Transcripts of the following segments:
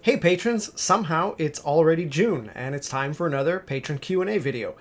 Hey patrons, somehow it's already June and it's time for another patron Q&A video.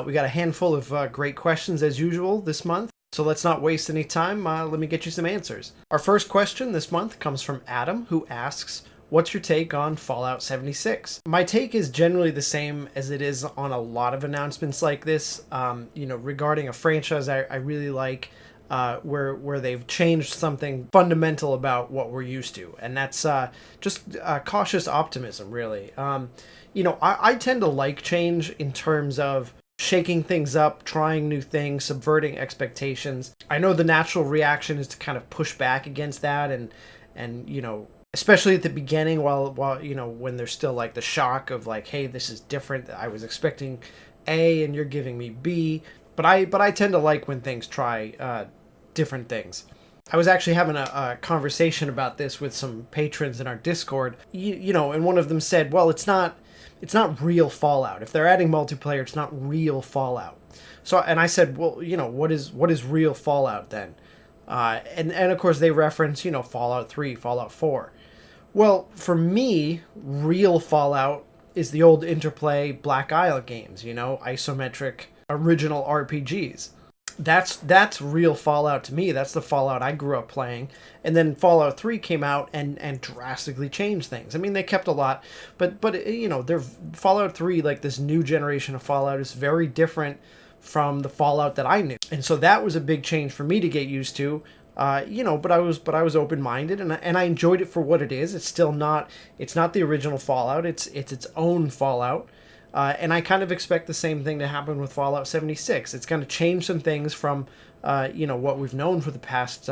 We got a handful of great questions as usual this month, so let's not waste any time. Let me get you some answers. Our first question this month comes from Adam, who asks, what's your take on Fallout 76? My take is generally the same as it is on a lot of announcements like this. Regarding a franchise I really like, where they've changed something fundamental about what we're used to, and that's just cautious optimism, really. I tend to like change in terms of shaking things up, trying new things, subverting expectations. I know the natural reaction is to kind of push back against that, and especially at the beginning, while when there's still like the shock of like, hey, this is different. I was expecting A, and you're giving me B. But I tend to like when things try different things. I was actually having a conversation about this with some patrons in our Discord, and one of them said, well, it's not real Fallout. If they're adding multiplayer, it's not real Fallout. And I said, well, what is real Fallout then? And of course they reference, Fallout 3, Fallout 4. Well, for me, real Fallout is the old Interplay Black Isle games, isometric original RPGs. That's real Fallout to me. That's the Fallout I grew up playing. And then Fallout 3 came out and drastically changed things. I mean, they kept a lot, but their Fallout 3, like this new generation of Fallout, is very different from the Fallout that I knew. And so that was a big change for me to get used to. But I was open-minded, and I enjoyed it for what it is. It's not the original Fallout. It's its own Fallout. And I kind of expect the same thing to happen with Fallout 76. It's going to change some things from, what we've known for the past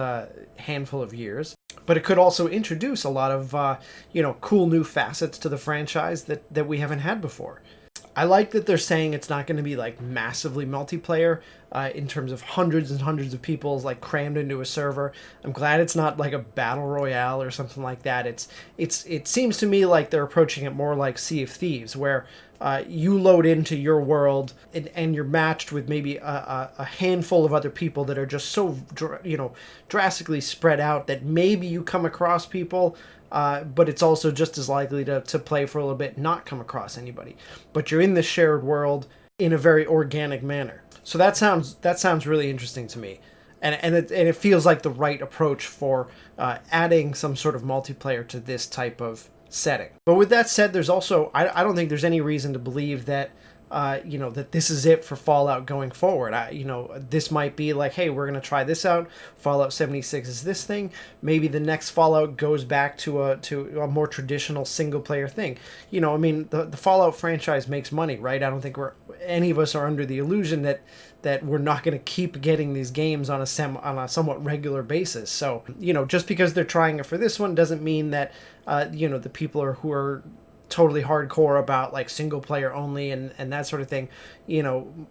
handful of years. But it could also introduce a lot of, cool new facets to the franchise that we haven't had before. I like that they're saying it's not going to be like massively multiplayer in terms of hundreds and hundreds of people like crammed into a server. I'm glad it's not like a battle royale or something like that. It seems to me like they're approaching it more like Sea of Thieves, where you load into your world and you're matched with maybe a handful of other people that are just so drastically spread out that maybe you come across people. But it's also just as likely to play for a little bit and not come across anybody. But you're in this shared world in a very organic manner. So that sounds really interesting to me. And it feels like the right approach for adding some sort of multiplayer to this type of setting. But with that said, there's also, I don't think there's any reason to believe that that this is it for Fallout going forward. This might be like, hey, we're going to try this out. Fallout 76 is this thing. Maybe the next Fallout goes back to a more traditional single player thing. The Fallout franchise makes money, right? I don't think any of us are under the illusion that we're not going to keep getting these games on a somewhat regular basis. So, just because they're trying it for this one doesn't mean that the people who are totally hardcore about like single player only and that sort of thing,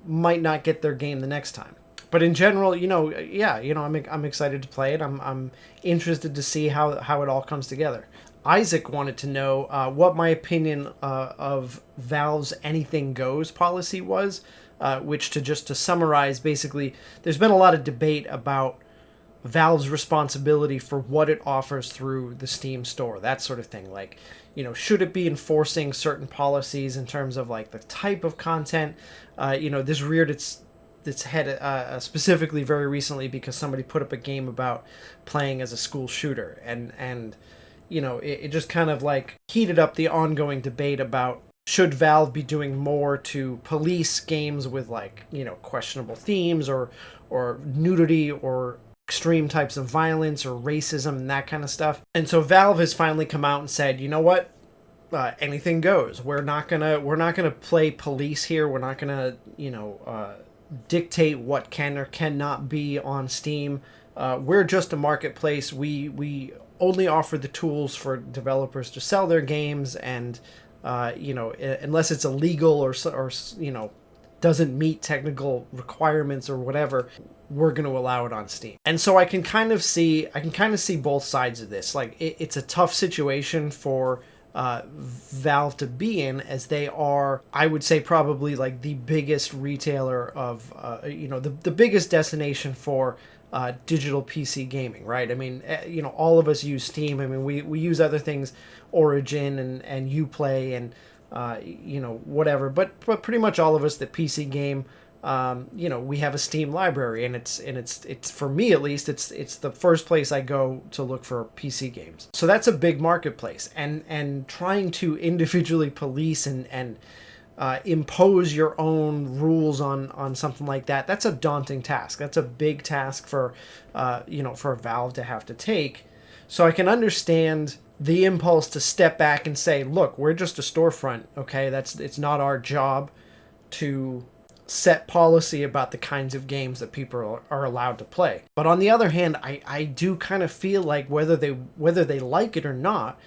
might not get their game the next time. But in general, I'm excited to play it. I'm interested to see how it all comes together. Isaac wanted to know what my opinion of Valve's anything goes policy was, which to summarize, basically, there's been a lot of debate about Valve's responsibility for what it offers through the Steam store, that sort of thing. Like, should it be enforcing certain policies in terms of like the type of content? This reared its head specifically very recently because somebody put up a game about playing as a school shooter, and it just kind of like heated up the ongoing debate about should Valve be doing more to police games with like, questionable themes or nudity or extreme types of violence or racism and that kind of stuff. And so Valve has finally come out and said, you know what? Anything goes. We're not gonna play police here. We're not gonna, dictate what can or cannot be on Steam. We're just a marketplace. We only offer the tools for developers to sell their games, and unless it's illegal or doesn't meet technical requirements or whatever, we're going to allow it on Steam. And so I can kind of see both sides of this. Like, it's a tough situation for Valve to be in, as they are, I would say, probably like the biggest retailer of, the biggest destination for digital PC gaming, right? I mean, all of us use Steam. I mean, we use other things, Origin and Uplay and whatever. But pretty much all of us that PC game, we have a Steam library, and it's for me at least, it's the first place I go to look for PC games. So that's a big marketplace, and trying to individually police and impose your own rules on something like that, that's a daunting task. That's a big task for Valve to have to take. So I can understand the impulse to step back and say, look, we're just a storefront, okay? It's not our job to set policy about the kinds of games that people are allowed to play. But on the other hand, I do kind of feel like whether they like it or not,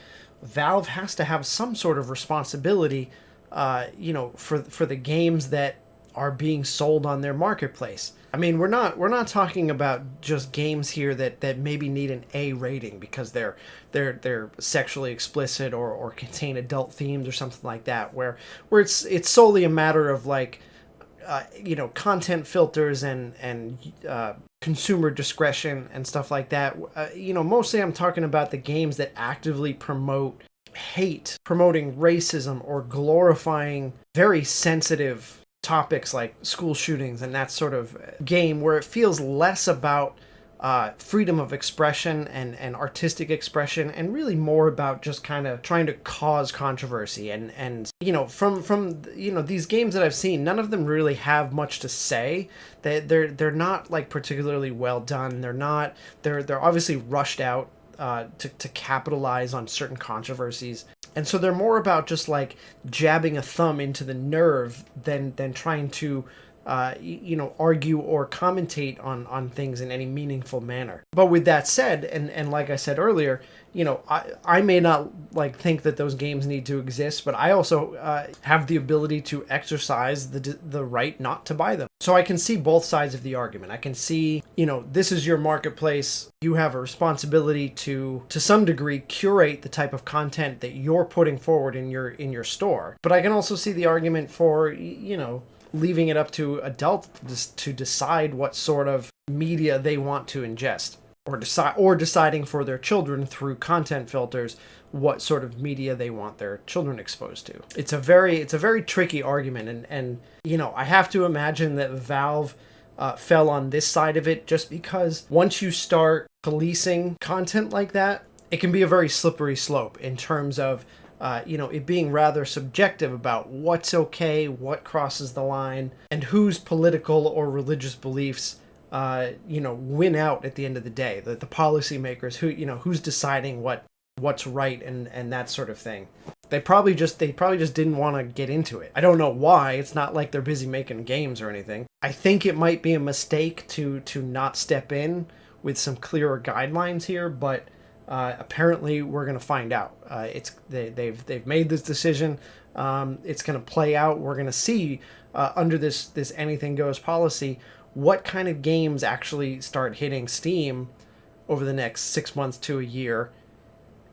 Valve has to have some sort of responsibility for the games that are being sold on their marketplace. I mean, we're not talking about just games here that maybe need an A rating because they're sexually explicit or contain adult themes or something like that, where it's solely a matter of like content filters and consumer discretion and stuff like that. Mostly I'm talking about the games that actively promote hate, promoting racism, or glorifying very sensitive topics like school shootings and that sort of game, where it feels less about freedom of expression and artistic expression, and really more about just kind of trying to cause controversy. And from these games that I've seen, none of them really have much to say. They're not like particularly well done. They're obviously rushed out to capitalize on certain controversies. And so they're more about just like jabbing a thumb into the nerve than trying to argue or commentate on things in any meaningful manner. But with that said, and like I said earlier, I may not like think that those games need to exist, but I also have the ability to exercise the right not to buy them. So I can see both sides of the argument. I can see, this is your marketplace. You have a responsibility to some degree curate the type of content that you're putting forward in your store. But I can also see the argument for, leaving it up to adults to decide what sort of media they want to ingest, or deciding for their children through content filters what sort of media they want their children exposed to. It's a very tricky argument, and I have to imagine that Valve fell on this side of it just because once you start policing content like that, it can be a very slippery slope in terms of it being rather subjective about what's okay, what crosses the line, and whose political or religious beliefs, win out at the end of the day. The policymakers, who's deciding what's right and that sort of thing. They probably just didn't want to get into it. I don't know why. It's not like they're busy making games or anything. I think it might be a mistake to not step in with some clearer guidelines here, but apparently we're going to find out. They've made this decision. It's going to play out. We're going to see under this anything goes policy what kind of games actually start hitting Steam over the next 6 months to a year,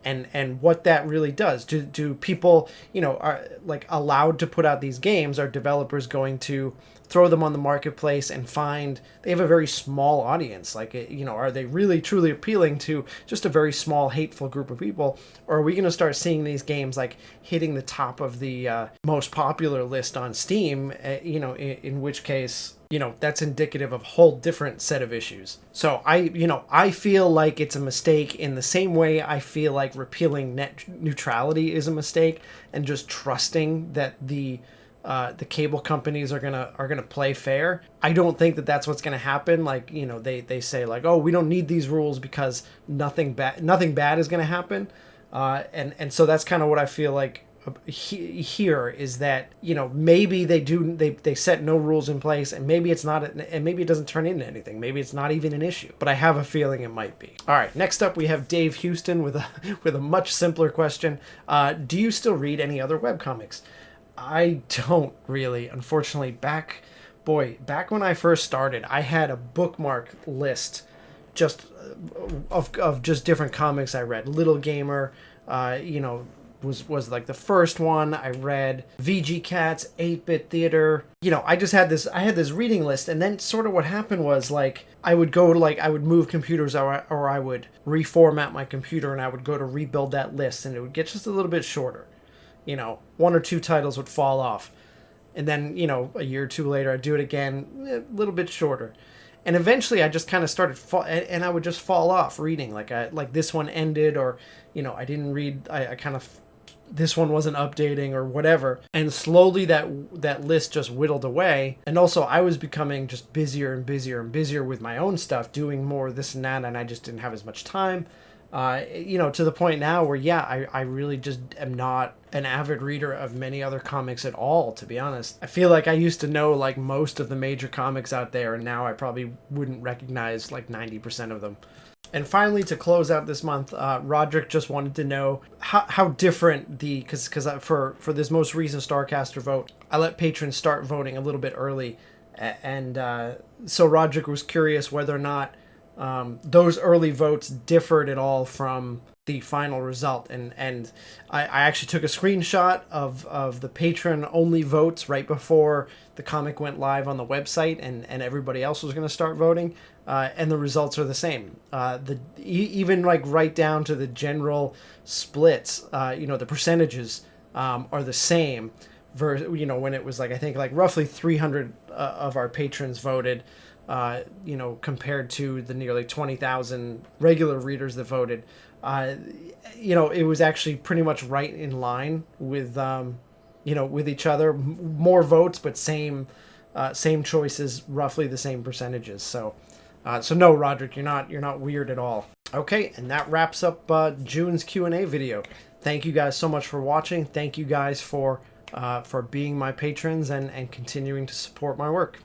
and what that really does. Do people, are like allowed to put out these games? Are developers going to throw them on the marketplace and find they have a very small audience? Like, are they really truly appealing to just a very small hateful group of people? Or are we going to start seeing these games like hitting the top of the most popular list on Steam, in which case, that's indicative of a whole different set of issues. So I feel like it's a mistake in the same way I feel like repealing net neutrality is a mistake, and just trusting that the cable companies are gonna play fair. I don't think that that's what's gonna happen. Like, they say like, oh, we don't need these rules because nothing bad is gonna happen, and so that's kind of what I feel like here is that maybe they set no rules in place, and maybe it's not, and maybe it doesn't turn into anything. Maybe it's not even an issue, but I have a feeling it might be. All right, next up we have Dave Houston with a much simpler question. Do you still read any other webcomics? I don't really, unfortunately. Back when I first started, I had a bookmark list just of just different comics I read. Little Gamer, was like the first one. I read VG Cats, 8-Bit Theater. You know, I had this reading list, and then sort of what happened was like I would move computers, or I would reformat my computer, and I would go to rebuild that list, and it would get just a little bit shorter. You know, one or two titles would fall off. And then, you know, a year or two later, I'd do it again, a little bit shorter. And eventually I just kind of started, and I would just fall off reading. Like this one ended, or, you know, I didn't read, I kind of, this one wasn't updating or whatever. And slowly that list just whittled away. And also I was becoming just busier and busier and busier with my own stuff, doing more of this and that, and I just didn't have as much time. You know, to the point now where, yeah, I really just am not an avid reader of many other comics at all, to be honest. I feel like I used to know, like, most of the major comics out there, and now I probably wouldn't recognize, like, 90% of them. And finally, to close out this month, Roderick just wanted to know how different because for this most recent Starcaster vote, I let patrons start voting a little bit early, and so Roderick was curious whether or not those early votes differed at all from the final result. And I actually took a screenshot of the patron only votes right before the comic went live on the website, and everybody else was going to start voting, and the results are the same. Even like right down to the general splits, you know, the percentages are the same. You know, when it was like, I think like roughly 300 of our patrons voted, you know, compared to the nearly 20,000 regular readers that voted, you know, it was actually pretty much right in line with, you know, with each other. More votes, but same choices, roughly the same percentages. So no, Roderick, you're not weird at all. Okay, and that wraps up June's Q&A video. Thank you guys so much for watching. Thank you guys for being my patrons and continuing to support my work.